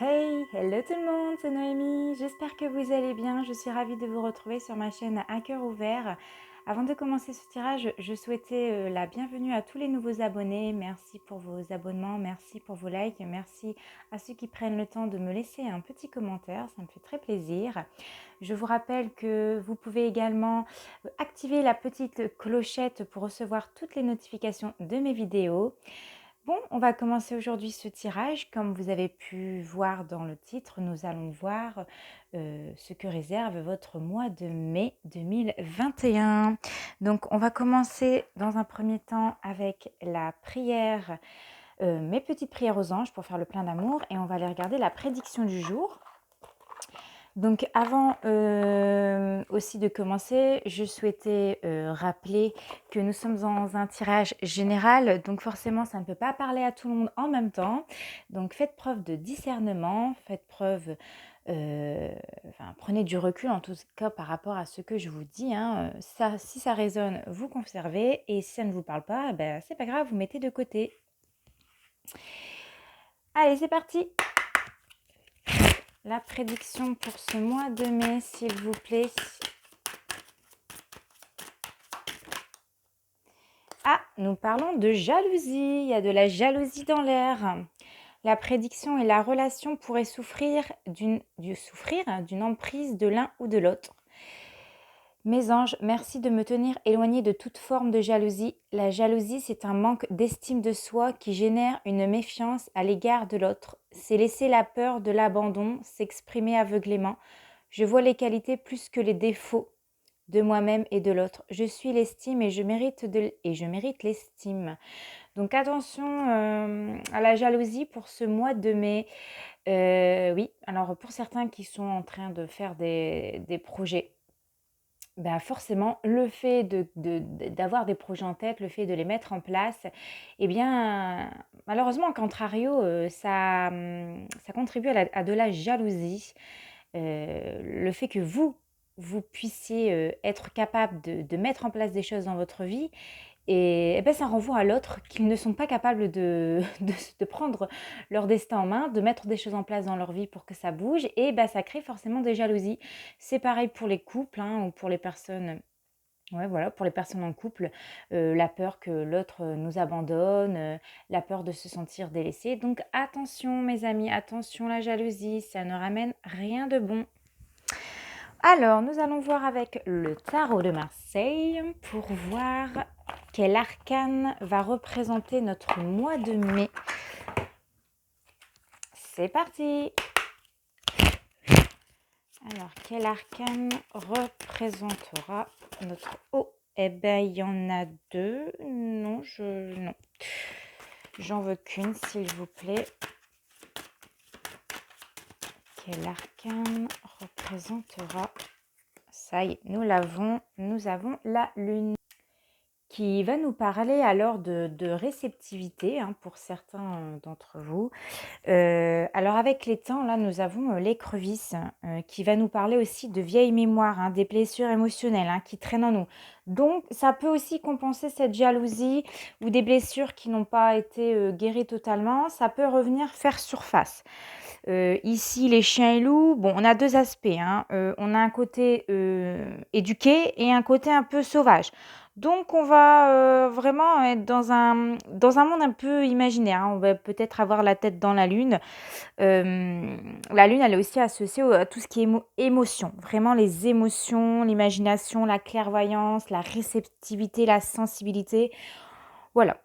Hey, hello tout le monde, c'est Noémie. J'espère que vous allez bien. Je suis ravie de vous retrouver sur ma chaîne À cœur ouvert. Avant de commencer ce tirage, je souhaitais la bienvenue à tous les nouveaux abonnés. Merci pour vos abonnements, merci pour vos likes, merci à ceux qui prennent le temps de me laisser un petit commentaire, ça me fait très plaisir. Je vous rappelle que vous pouvez également activer la petite clochette pour recevoir toutes les notifications de mes vidéos. Bon, on va commencer aujourd'hui ce tirage. Comme vous avez pu voir dans le titre, nous allons voir ce que réserve votre mois de mai 2021. Donc, on va commencer dans un premier temps avec la prière, mes petites prières aux anges pour faire le plein d'amour. Et on va aller regarder la prédiction du jour. Donc avant aussi de commencer, je souhaitais rappeler que nous sommes dans un tirage général, donc forcément ça ne peut pas parler à tout le monde en même temps. Donc faites preuve de discernement, faites preuve, prenez du recul en tout cas par rapport à ce que je vous dis. Si ça résonne, vous conservez, et si ça ne vous parle pas, ben, c'est pas grave, vous mettez de côté. Allez, c'est parti! La prédiction pour ce mois de mai, s'il vous plaît. Ah, nous parlons de jalousie. Il y a de la jalousie dans l'air. La prédiction et la relation pourraient souffrir d'une emprise de l'un ou de l'autre. Mes anges, merci de me tenir éloignée de toute forme de jalousie. La jalousie, c'est un manque d'estime de soi qui génère une méfiance à l'égard de l'autre. C'est laisser la peur de l'abandon s'exprimer aveuglément. Je vois les qualités plus que les défauts de moi-même et de l'autre. Je suis l'estime et je mérite l'estime. Donc attention à la jalousie pour ce mois de mai. Oui, alors pour certains qui sont en train de faire des projets, ben forcément, le fait d'avoir des projets en tête, le fait de les mettre en place, eh bien, malheureusement, en contrario, ça contribue à de la jalousie. Le fait que vous puissiez être capable de mettre en place des choses dans votre vie, et ben, ça renvoie à l'autre qu'ils ne sont pas capables de prendre leur destin en main, de mettre des choses en place dans leur vie pour que ça bouge, et ben, ça crée forcément des jalousies. C'est pareil pour les couples, ou pour les personnes. Ouais, voilà, pour les personnes en couple, la peur que l'autre nous abandonne, la peur de se sentir délaissé. Donc attention mes amis, attention la jalousie, ça ne ramène rien de bon. Alors, nous allons voir avec le tarot de Marseille pour voir quel arcane va représenter notre mois de mai. C'est parti! Alors, quel arcane représentera notre... Oh, eh ben, il y en a deux. Non, non. J'en veux qu'une, s'il vous plaît. Quel arcane représentera... Ça y est, nous l'avons. Nous avons la lune, qui va nous parler alors de réceptivité pour certains d'entre vous. Alors avec les temps, là, nous avons l'écrevisse qui va nous parler aussi de vieilles mémoires, des blessures émotionnelles qui traînent en nous. Donc, ça peut aussi compenser cette jalousie ou des blessures qui n'ont pas été guéries totalement. Ça peut revenir faire surface. Ici, les chiens et loups, bon, on a deux aspects. On a un côté éduqué et un côté un peu sauvage. Donc, on va vraiment être dans un monde un peu imaginaire. On va peut-être avoir la tête dans la lune. La lune, elle est aussi associée à tout ce qui est émotion. Vraiment, les émotions, l'imagination, la clairvoyance, la réceptivité, la sensibilité. Voilà.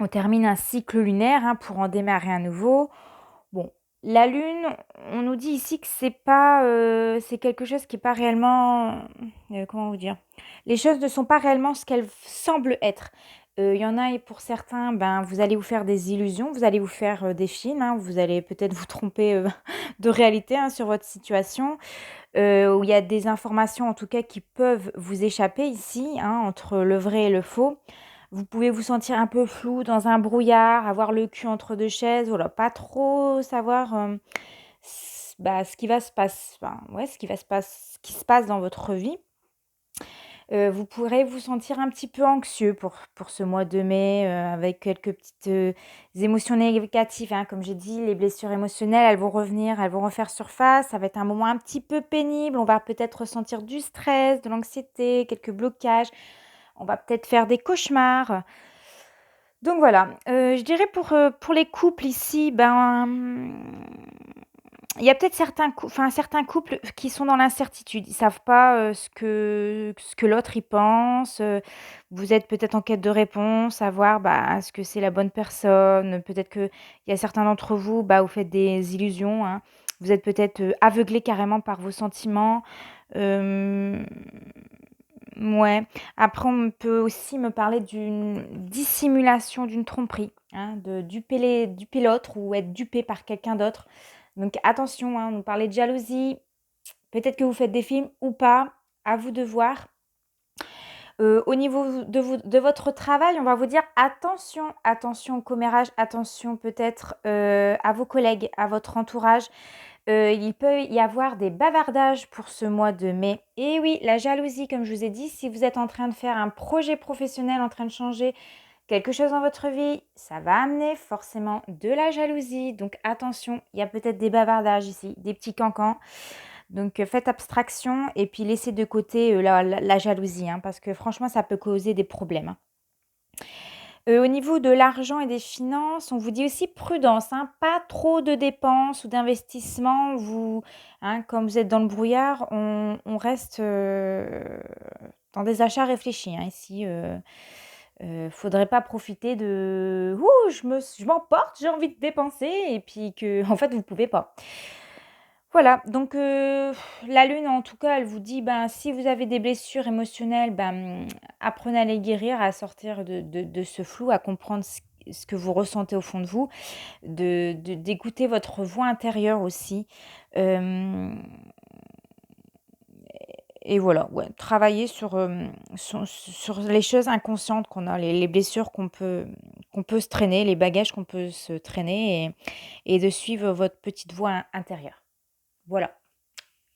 On termine un cycle lunaire pour en démarrer un nouveau. Bon, la lune, on nous dit ici que c'est quelque chose qui est pas réellement, comment vous dire? Les choses ne sont pas réellement ce qu'elles semblent être. Il y en a, et pour certains, ben, vous allez vous faire des illusions, vous allez vous faire, des films, vous allez peut-être vous tromper, de réalité, sur votre situation, où il y a des informations, en tout cas, qui peuvent vous échapper ici, entre le vrai et le faux. Vous pouvez vous sentir un peu flou, dans un brouillard, avoir le cul entre deux chaises, voilà, pas trop savoir ce qui se passe dans votre vie. Vous pourrez vous sentir un petit peu anxieux pour ce mois de mai, avec quelques petites, émotions négatives, hein. Comme j'ai dit, les blessures émotionnelles, elles vont revenir, elles vont refaire surface. Ça va être un moment un petit peu pénible. On va peut-être ressentir du stress, de l'anxiété, quelques blocages. On va peut-être faire des cauchemars. Donc voilà, je dirais pour les couples ici, il y a peut-être certains couples qui sont dans l'incertitude. Ils savent pas, ce que l'autre y pense, vous êtes peut-être en quête de réponse, savoir, est-ce que c'est la bonne personne? Peut-être qu'il y a certains d'entre vous, vous faites des illusions, hein. Vous êtes peut-être, aveuglés carrément par vos sentiments. Hem, mouais. Après on peut aussi me parler d'une dissimulation, d'une tromperie, hein, de duper l'autre ou être dupé par quelqu'un d'autre. Donc attention, hein, on nous parlait de jalousie, peut-être que vous faites des films ou pas, à vous de voir. Au niveau de votre travail, on va vous dire attention, attention au commérage, attention peut-être, à vos collègues, à votre entourage. Il peut y avoir des bavardages pour ce mois de mai. Et oui, la jalousie, comme je vous ai dit, si vous êtes en train de faire un projet professionnel, en train de changer quelque chose dans votre vie, ça va amener forcément de la jalousie. Donc attention, il y a peut-être des bavardages ici, des petits cancans. Donc faites abstraction et puis laissez de côté, la jalousie, hein, parce que franchement, ça peut causer des problèmes, hein. Au niveau de l'argent et des finances, on vous dit aussi prudence, hein, pas trop de dépenses ou d'investissements. Comme vous êtes dans le brouillard, on reste, dans des achats réfléchis, hein, ici, faudrait pas profiter de: «Ouh, je m'emporte, j'ai envie de dépenser» et puis que en fait, vous pouvez pas. Voilà, donc la lune, en tout cas, elle vous dit, si vous avez des blessures émotionnelles, apprenez à les guérir, à sortir de ce flou, à comprendre ce que vous ressentez au fond de vous, d'écouter votre voix intérieure aussi, hem et voilà, ouais, travailler sur les choses inconscientes qu'on a, les blessures qu'on peut se traîner, les bagages qu'on peut se traîner et de suivre votre petite voix intérieure. Voilà.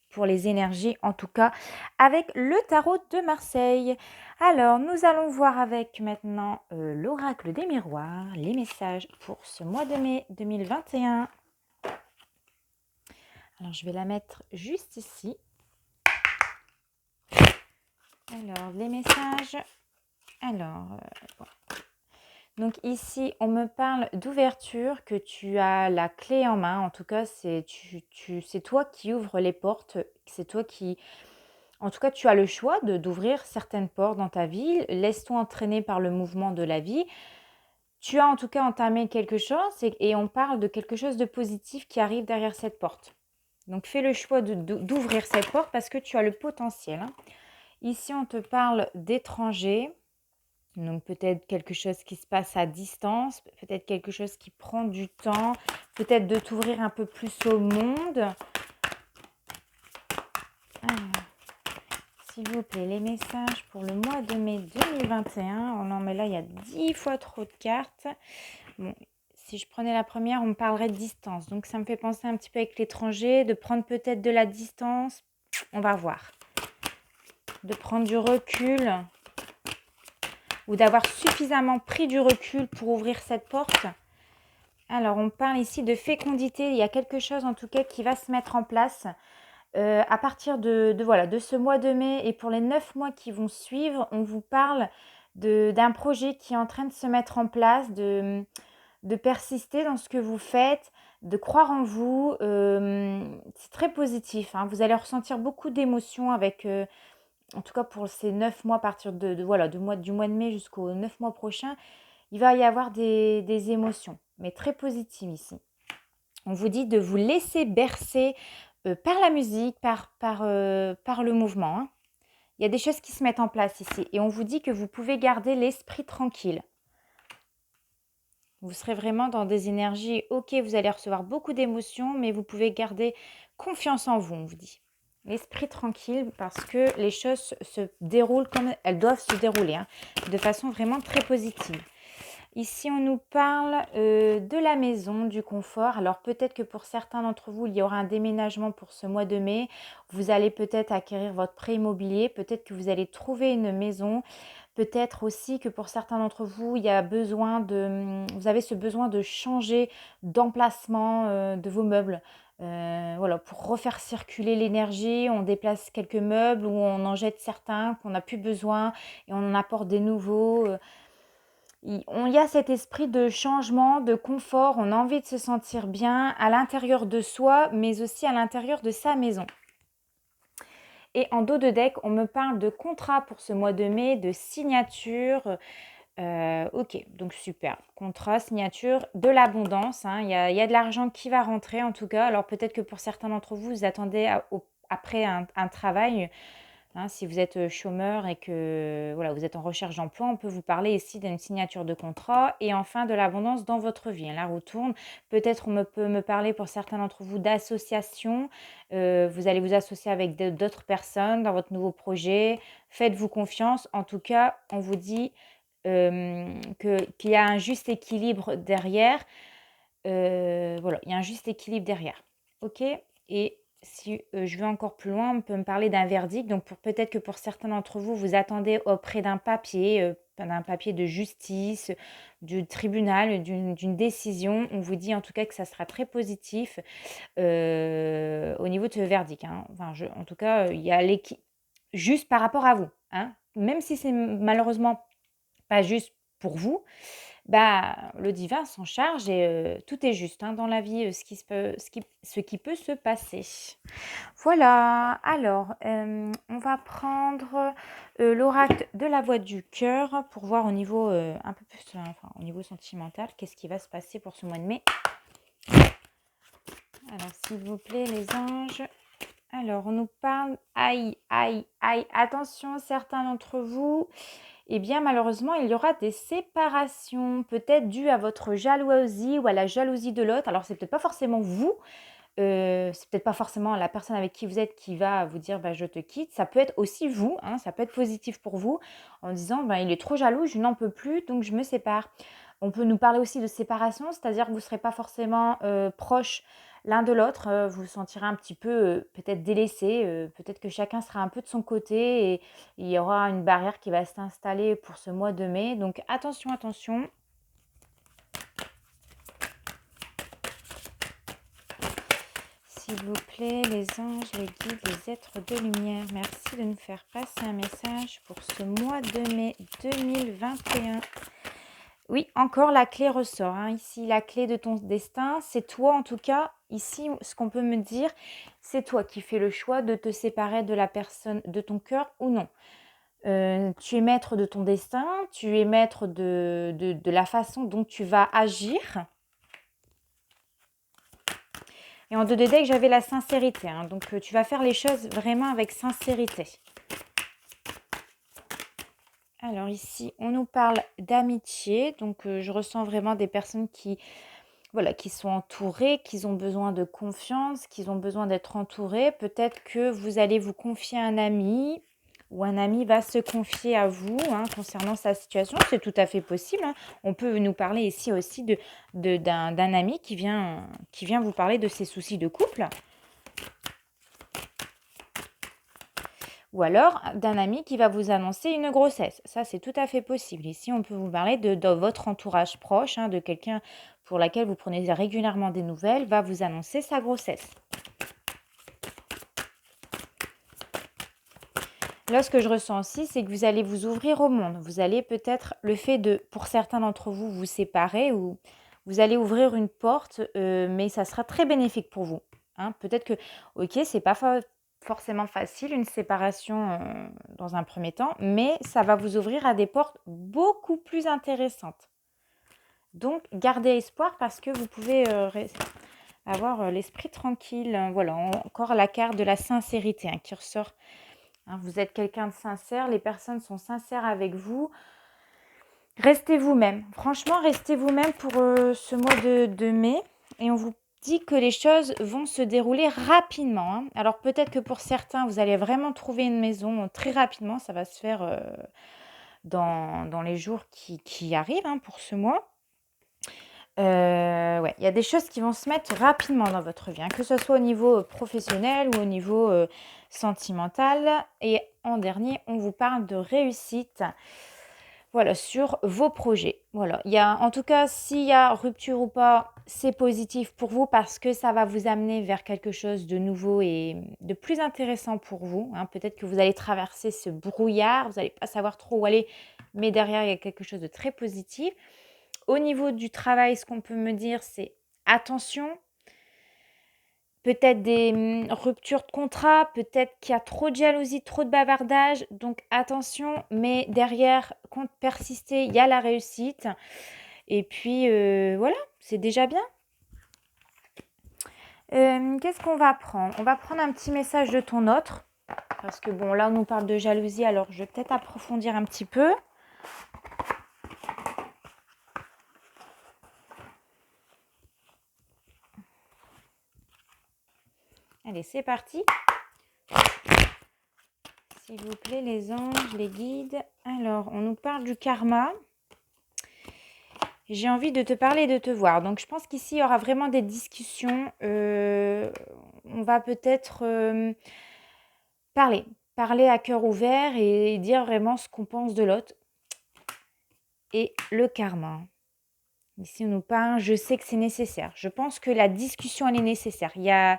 Pour les énergies, en tout cas, avec le tarot de Marseille. Alors, nous allons voir avec maintenant l'oracle des miroirs, les messages pour ce mois de mai 2021. Alors, je vais la mettre juste ici. Alors, les messages. Alors, voilà. Donc ici, on me parle d'ouverture, que tu as la clé en main. En tout cas, c'est toi qui ouvres les portes. C'est toi qui... En tout cas, tu as le choix d'ouvrir certaines portes dans ta vie. Laisse-toi entraîner par le mouvement de la vie. Tu as en tout cas entamé quelque chose et on parle de quelque chose de positif qui arrive derrière cette porte. Donc, fais le choix d'ouvrir cette porte parce que tu as le potentiel, hein. Ici, on te parle d'étrangers. Donc, peut-être quelque chose qui se passe à distance, peut-être quelque chose qui prend du temps, peut-être de t'ouvrir un peu plus au monde. Alors, s'il vous plaît, les messages pour le mois de mai 2021. Oh non, mais là, il y a 10 fois trop de cartes. Bon, si je prenais la première, on me parlerait de distance. Donc, ça me fait penser un petit peu avec l'étranger, de prendre peut-être de la distance. On va voir. De prendre du recul ou d'avoir suffisamment pris du recul pour ouvrir cette porte. Alors, on parle ici de fécondité. Il y a quelque chose, en tout cas, qui va se mettre en place à partir de ce mois de mai et pour les 9 mois qui vont suivre. On vous parle d'un projet qui est en train de se mettre en place, de persister dans ce que vous faites, de croire en vous. C'est très positif, hein. Vous allez ressentir beaucoup d'émotions avec, en tout cas pour ces 9 mois, à partir du mois de mai jusqu'aux 9 mois prochains. Il va y avoir des émotions, mais très positives ici. On vous dit de vous laisser bercer par la musique, par le mouvement, hein. Il y a des choses qui se mettent en place ici. Et on vous dit que vous pouvez garder l'esprit tranquille. Vous serez vraiment dans des énergies, ok, vous allez recevoir beaucoup d'émotions, mais vous pouvez garder confiance en vous, on vous dit. L'esprit tranquille parce que les choses se déroulent comme elles doivent se dérouler, hein, de façon vraiment très positive. Ici, on nous parle de la maison, du confort. Alors peut-être que pour certains d'entre vous, il y aura un déménagement pour ce mois de mai. Vous allez peut-être acquérir votre prêt immobilier. Peut-être que vous allez trouver une maison. Peut-être aussi que pour certains d'entre vous, il y a besoin vous avez ce besoin de changer d'emplacement de vos meubles. Voilà, pour refaire circuler l'énergie, on déplace quelques meubles ou on en jette certains qu'on n'a plus besoin et on en apporte des nouveaux. Il y a cet esprit de changement, de confort. On a envie de se sentir bien à l'intérieur de soi, mais aussi à l'intérieur de sa maison. Et en dos de deck, on me parle de contrat pour ce mois de mai, de signature. Ok, donc super. Contrat, signature, de l'abondance. Hein. Il y a de l'argent qui va rentrer en tout cas. Alors peut-être que pour certains d'entre vous, vous attendez après un travail. Hein, si vous êtes chômeur et que voilà, vous êtes en recherche d'emploi, on peut vous parler ici d'une signature de contrat et enfin de l'abondance dans votre vie. Hein, la roue tourne. Peut-être on peut me parler pour certains d'entre vous d'association. Vous allez vous associer avec d'autres personnes dans votre nouveau projet. Faites-vous confiance. En tout cas, on vous dit qu'il y a un juste équilibre derrière. Voilà, il y a un juste équilibre derrière. Ok. Et si je vais encore plus loin, on peut me parler d'un verdict. Donc peut-être que pour certains d'entre vous, vous attendez auprès d'un papier de justice, du tribunal, d'une décision. On vous dit en tout cas que ça sera très positif au niveau de ce verdict. Hein. Enfin, en tout cas, il y a juste par rapport à vous. Hein. Même si c'est malheureusement pas juste pour vous, bah, le divin s'en charge et tout est juste hein, dans la vie, ce qui peut se passer. Voilà, alors on va prendre l'oracle de la voix du cœur pour voir au niveau un peu plus, enfin, au niveau sentimental, qu'est-ce qui va se passer pour ce mois de mai. Alors s'il vous plaît les anges. Alors on nous parle, aïe, aïe, aïe, attention certains d'entre vous. Eh bien, malheureusement, il y aura des séparations, peut-être dues à votre jalousie ou à la jalousie de l'autre. Alors, c'est peut-être pas forcément vous, c'est peut-être pas forcément la personne avec qui vous êtes qui va vous dire bah, je te quitte. Ça peut être aussi vous, hein, ça peut être positif pour vous en disant bah, il est trop jaloux, je n'en peux plus, donc je me sépare. On peut nous parler aussi de séparation, c'est-à-dire que vous ne serez pas forcément proches l'un de l'autre, vous vous sentirez un petit peu peut-être délaissé, peut-être que chacun sera un peu de son côté et il y aura une barrière qui va s'installer pour ce mois de mai. Donc attention, attention. S'il vous plaît, les anges, les guides, les êtres de lumière, merci de nous faire passer un message pour ce mois de mai 2021. Oui, encore la clé ressort. Hein. Ici, la clé de ton destin, c'est toi en tout cas. Ici, ce qu'on peut me dire, c'est toi qui fais le choix de te séparer de la personne de ton cœur ou non. Tu es maître de ton destin, tu es maître de la façon dont tu vas agir. Et en 2D deck, j'avais la sincérité. Hein, donc, tu vas faire les choses vraiment avec sincérité. Alors ici, on nous parle d'amitié. Donc, je ressens vraiment des personnes qui sont entourées, qui ont besoin de confiance, qui ont besoin d'être entourées. Peut-être que vous allez vous confier à un ami ou un ami va se confier à vous hein, concernant sa situation. C'est tout à fait possible. Hein. On peut nous parler ici aussi d'un ami qui vient vous parler de ses soucis de couple. Ou alors d'un ami qui va vous annoncer une grossesse. Ça, c'est tout à fait possible. Ici, on peut vous parler de votre entourage proche, hein, de quelqu'un pour laquelle vous prenez régulièrement des nouvelles, va vous annoncer sa grossesse. Là, ce que je ressens aussi, c'est que vous allez vous ouvrir au monde. Vous allez peut-être, le fait de, pour certains d'entre vous, vous séparer ou vous allez ouvrir une porte, mais ça sera très bénéfique pour vous. Hein. Peut-être que, ok, c'est pas forcément facile une séparation dans un premier temps, mais ça va vous ouvrir à des portes beaucoup plus intéressantes. Donc, gardez espoir parce que vous pouvez avoir l'esprit tranquille. Voilà, encore la carte de la sincérité hein, qui ressort. Hein, vous êtes quelqu'un de sincère, les personnes sont sincères avec vous. Restez vous-même. Franchement, restez vous-même pour ce mois de mai. Et on vous dit que les choses vont se dérouler rapidement. Hein. Alors peut-être que pour certains, vous allez vraiment trouver une maison très rapidement. Ça va se faire dans les jours qui arrivent pour ce mois. Ouais, il y a des choses qui vont se mettre rapidement dans votre vie, que ce soit au niveau professionnel ou au niveau sentimental. Et en dernier, on vous parle de réussite. Voilà, sur vos projets. Voilà, en tout cas, s'il y a rupture ou pas, c'est positif pour vous parce que ça va vous amener vers quelque chose de nouveau et de plus intéressant pour vous. Peut-être que vous allez traverser ce brouillard, vous n'allez pas savoir trop où aller, mais derrière, il y a quelque chose de très positif. Au niveau du travail, ce qu'on peut me dire, c'est attention. Peut-être des ruptures de contrat, peut-être qu'il y a trop de jalousie, trop de bavardage, donc attention, mais derrière, compte persister, il y a la réussite. Et puis voilà, c'est déjà bien. Qu'est-ce qu'on va prendre? On va prendre un petit message de ton autre, parce que bon, là on nous parle de jalousie, alors je vais peut-être approfondir un petit peu. Allez, c'est parti. S'il vous plaît, les anges, les guides. Alors, on nous parle du karma. J'ai envie de te parler et de te voir. Donc, je pense qu'ici, il y aura vraiment des discussions. On va peut-être parler à cœur ouvert et dire vraiment ce qu'on pense de l'autre. Et le karma. Ici, on nous parle, je sais que c'est nécessaire. Je pense que la discussion, elle est nécessaire. Il y a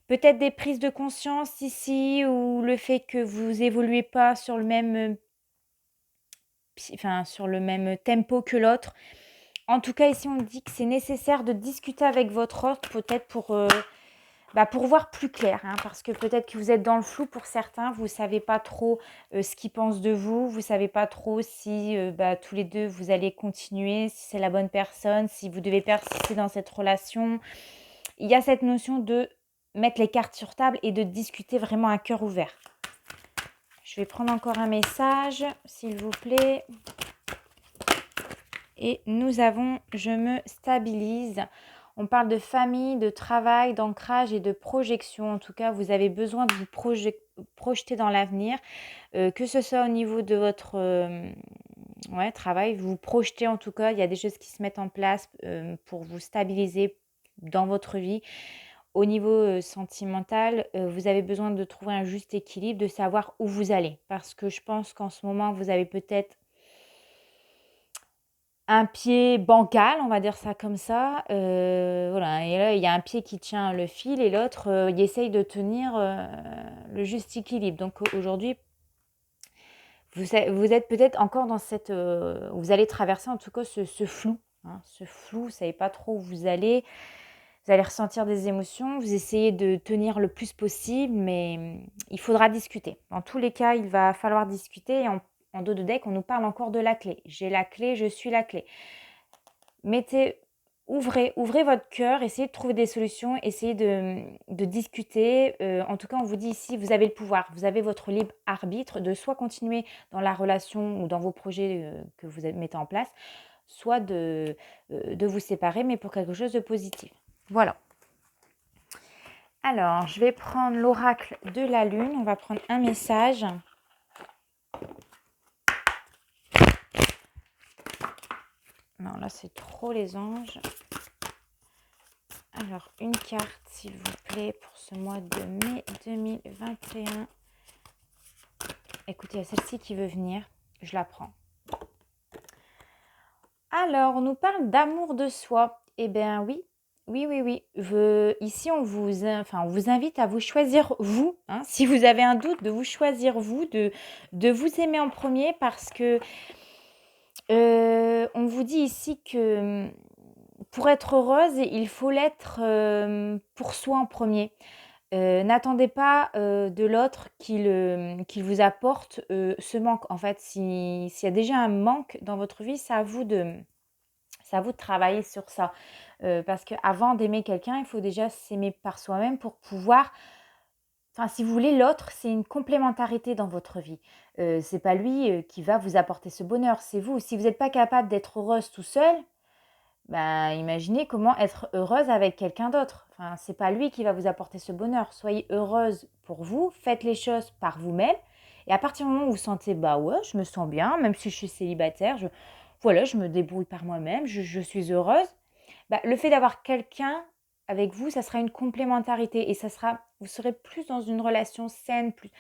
peut-être des prises de conscience ici ou le fait que vous évoluez pas sur le même tempo que l'autre. En tout cas, ici, on dit que c'est nécessaire de discuter avec votre autre, peut-être pour voir plus clair, parce que peut-être que vous êtes dans le flou pour certains, vous ne savez pas trop ce qu'ils pensent de vous, vous ne savez pas trop si tous les deux, vous allez continuer, si c'est la bonne personne, si vous devez persister dans cette relation. Il y a cette notion de mettre les cartes sur table et de discuter vraiment à cœur ouvert. Je vais prendre encore un message, s'il vous plaît. Et nous avons « Je me stabilise ». On parle de famille, de travail, d'ancrage et de projection. En tout cas, vous avez besoin de vous projeter dans l'avenir, que ce soit au niveau de votre travail. Vous projetez en tout cas, il y a des choses qui se mettent en place pour vous stabiliser dans votre vie. Au niveau sentimental, vous avez besoin de trouver un juste équilibre, de savoir où vous allez. Parce que je pense qu'en ce moment, vous avez peut-être un pied bancal, on va dire ça comme ça. Voilà, et là, il y a un pied qui tient le fil et l'autre, il essaye de tenir le juste équilibre. Donc aujourd'hui, vous êtes peut-être encore dans cette... vous allez traverser en tout cas ce flou. Ce flou, vous ne savez pas trop où vous allez. Vous allez ressentir des émotions, vous essayez de tenir le plus possible, mais il faudra discuter. Dans tous les cas, il va falloir discuter. Et en dos de deck, on nous parle encore de la clé. J'ai la clé, je suis la clé. Ouvrez votre cœur, essayez de trouver des solutions, essayez de discuter. En tout cas, on vous dit ici, vous avez le pouvoir, vous avez votre libre arbitre de soit continuer dans la relation ou dans vos projets que vous mettez en place, soit de vous séparer, mais pour quelque chose de positif. Voilà. Alors, je vais prendre l'oracle de la lune. On va prendre un message. Non, là, c'est trop les anges. Alors, une carte, s'il vous plaît, pour ce mois de mai 2021. Écoutez, il y a celle-ci qui veut venir. Je la prends. Alors, on nous parle d'amour de soi. Eh bien, oui. Ici, on vous invite à vous choisir vous. Si vous avez un doute, de vous choisir vous, de vous aimer en premier parce que on vous dit ici que pour être heureuse, il faut l'être pour soi en premier. N'attendez pas de l'autre qu'il vous apporte ce manque. En fait, s'il y a déjà un manque dans votre vie, c'est à vous de travailler sur ça. Parce qu'avant d'aimer quelqu'un, il faut déjà s'aimer par soi-même pour pouvoir... Enfin, si vous voulez, l'autre, c'est une complémentarité dans votre vie. C'est pas lui qui va vous apporter ce bonheur, c'est vous. Si vous n'êtes pas capable d'être heureuse tout seul, imaginez comment être heureuse avec quelqu'un d'autre. Enfin, c'est pas lui qui va vous apporter ce bonheur. Soyez heureuse pour vous, faites les choses par vous-même Et à partir du moment où vous sentez, bah ouais, je me sens bien, même si je suis célibataire, voilà, je me débrouille par moi-même, je suis heureuse. Bah, le fait d'avoir quelqu'un avec vous, ça sera une complémentarité et vous serez plus dans une relation saine, plus,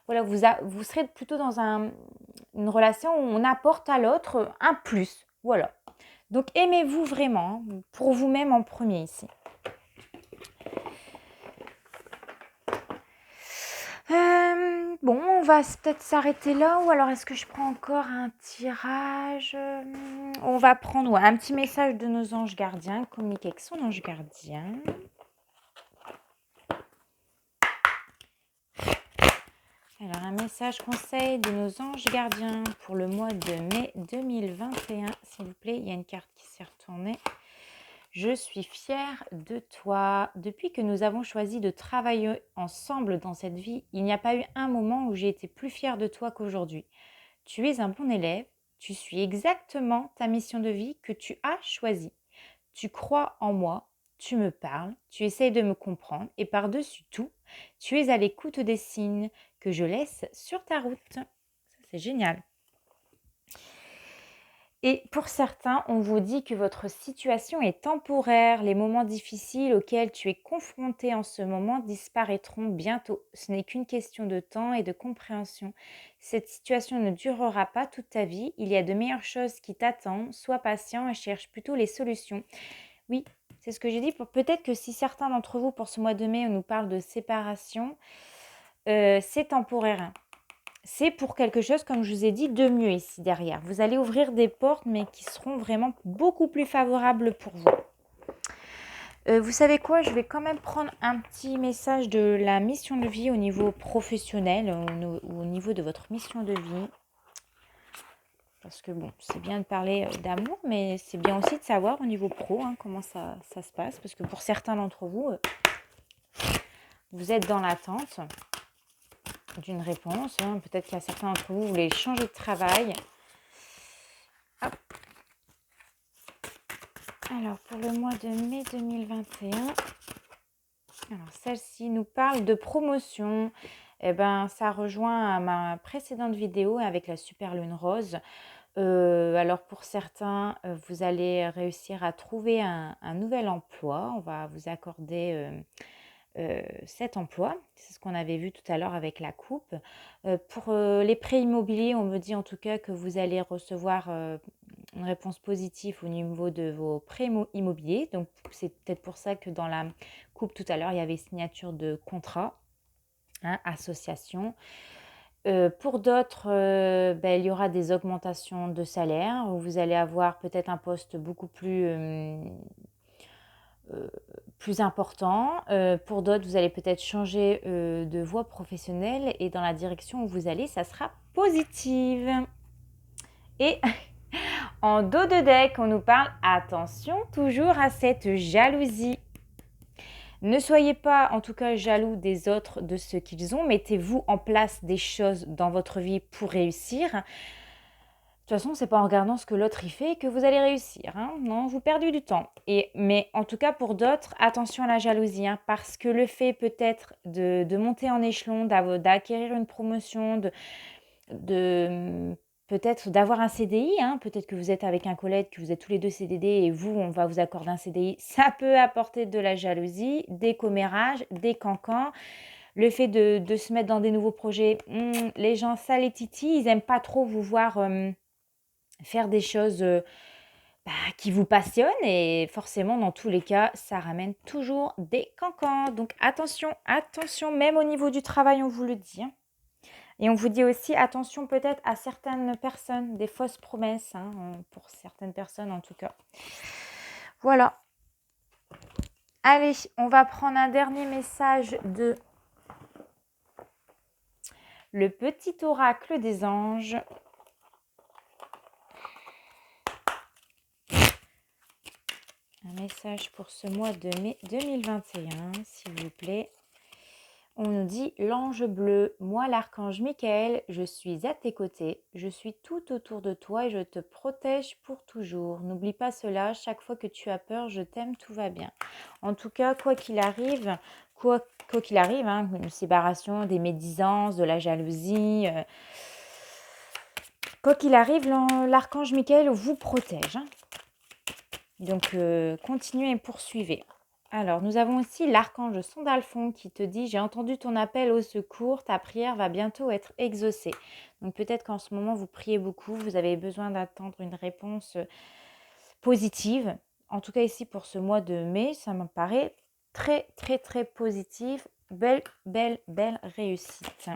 voilà, vous serez plutôt dans une relation où on apporte à l'autre un plus. Voilà. Donc aimez-vous vraiment, hein, pour vous-même en premier ici. Bon, on va peut-être s'arrêter là ou alors est-ce que je prends encore un tirage? On va prendre un petit message de nos anges gardiens, communiquer avec son ange gardien. Alors, un message conseil de nos anges gardiens pour le mois de mai 2021. S'il vous plaît, il y a une carte qui s'est retournée. Je suis fière de toi. Depuis que nous avons choisi de travailler ensemble dans cette vie, il n'y a pas eu un moment où j'ai été plus fière de toi qu'aujourd'hui. Tu es un bon élève, tu suis exactement ta mission de vie que tu as choisie. Tu crois en moi, tu me parles, tu essayes de me comprendre et par-dessus tout, tu es à l'écoute des signes que je laisse sur ta route. Ça, c'est génial. Et pour certains, on vous dit que votre situation est temporaire. Les moments difficiles auxquels tu es confronté en ce moment disparaîtront bientôt. Ce n'est qu'une question de temps et de compréhension. Cette situation ne durera pas toute ta vie. Il y a de meilleures choses qui t'attendent. Sois patient et cherche plutôt les solutions. Oui, c'est ce que j'ai dit. Peut-être que si certains d'entre vous, pour ce mois de mai, on nous parle de séparation, c'est temporaire. C'est pour quelque chose, comme je vous ai dit, de mieux ici derrière. Vous allez ouvrir des portes, mais qui seront vraiment beaucoup plus favorables pour vous. Vous savez quoi? Je vais quand même prendre un petit message de la mission de vie au niveau professionnel, au niveau de votre mission de vie. Parce que bon, c'est bien de parler d'amour, mais c'est bien aussi de savoir au niveau pro comment ça se passe. Parce que pour certains d'entre vous, vous êtes dans l'attente d'une réponse. Peut-être qu'il y a certains d'entre vous, vous voulez changer de travail. Hop. Alors, pour le mois de mai 2021, alors celle-ci nous parle de promotion. Eh ben, ça rejoint ma précédente vidéo avec la super lune rose. Alors, pour certains, vous allez réussir à trouver un nouvel emploi. On va vous accorder cet emploi. C'est ce qu'on avait vu tout à l'heure avec la coupe. Pour les prêts immobiliers, on me dit en tout cas que vous allez recevoir une réponse positive au niveau de vos prêts immobiliers. Donc, c'est peut-être pour ça que dans la coupe tout à l'heure, il y avait signature de contrat, association. Pour d'autres, il y aura des augmentations de salaire. Vous allez avoir peut-être un poste beaucoup plus important. Pour d'autres, vous allez peut-être changer de voie professionnelle et dans la direction où vous allez, ça sera positive. Et en dos de deck, on nous parle attention toujours à cette jalousie. Ne soyez pas en tout cas jaloux des autres, de ce qu'ils ont. Mettez-vous en place des choses dans votre vie pour réussir. De toute façon, c'est pas en regardant ce que l'autre y fait que vous allez réussir. Non, vous perdez du temps. Mais en tout cas, pour d'autres, attention à la jalousie. Parce que le fait peut-être de monter en échelon, d'acquérir une promotion, peut-être d'avoir un CDI, peut-être que vous êtes avec un collègue, que vous êtes tous les deux CDD et vous, on va vous accorder un CDI. Ça peut apporter de la jalousie, des commérages, des cancans. Le fait de se mettre dans des nouveaux projets, les gens, ça les titille. Ils n'aiment pas trop vous voir faire des choses qui vous passionnent et forcément, dans tous les cas, ça ramène toujours des cancans. Donc attention, attention, même au niveau du travail, on vous le dit. Et on vous dit aussi attention peut-être à certaines personnes, des fausses promesses, pour certaines personnes en tout cas. Voilà. Allez, on va prendre un dernier message de le petit oracle des anges. Un message pour ce mois de mai 2021, s'il vous plaît. On nous dit l'ange bleu, moi l'archange Michael, je suis à tes côtés, je suis tout autour de toi et je te protège pour toujours. N'oublie pas cela, chaque fois que tu as peur, je t'aime, tout va bien. En tout cas, quoi qu'il arrive, hein, une séparation, des médisances, de la jalousie, quoi qu'il arrive, l'archange Michael vous protège, hein. Donc, continuez et poursuivez. Alors, nous avons aussi l'archange Sandalphon qui te dit « J'ai entendu ton appel au secours, ta prière va bientôt être exaucée. » Donc, peut-être qu'en ce moment, vous priez beaucoup, vous avez besoin d'attendre une réponse positive. En tout cas, ici, pour ce mois de mai, ça me paraît très, très, très positif. Belle, belle, belle réussite.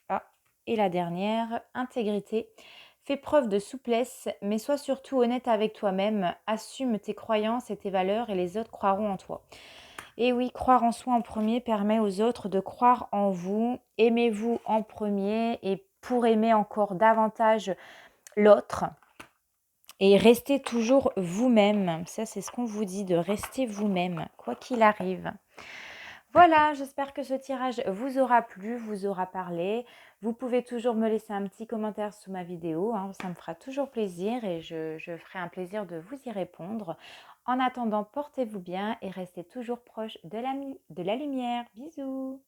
Ah, et la dernière, intégrité. Fais preuve de souplesse, mais sois surtout honnête avec toi-même. Assume tes croyances et tes valeurs et les autres croiront en toi. Et oui, croire en soi en premier permet aux autres de croire en vous. Aimez-vous en premier et pour aimer encore davantage l'autre. Et restez toujours vous-même. Ça, c'est ce qu'on vous dit, de rester vous-même, quoi qu'il arrive. Voilà, j'espère que ce tirage vous aura plu, vous aura parlé. Vous pouvez toujours me laisser un petit commentaire sous ma vidéo, hein, ça me fera toujours plaisir et je ferai un plaisir de vous y répondre. En attendant, portez-vous bien et restez toujours proche de la lumière. Bisous!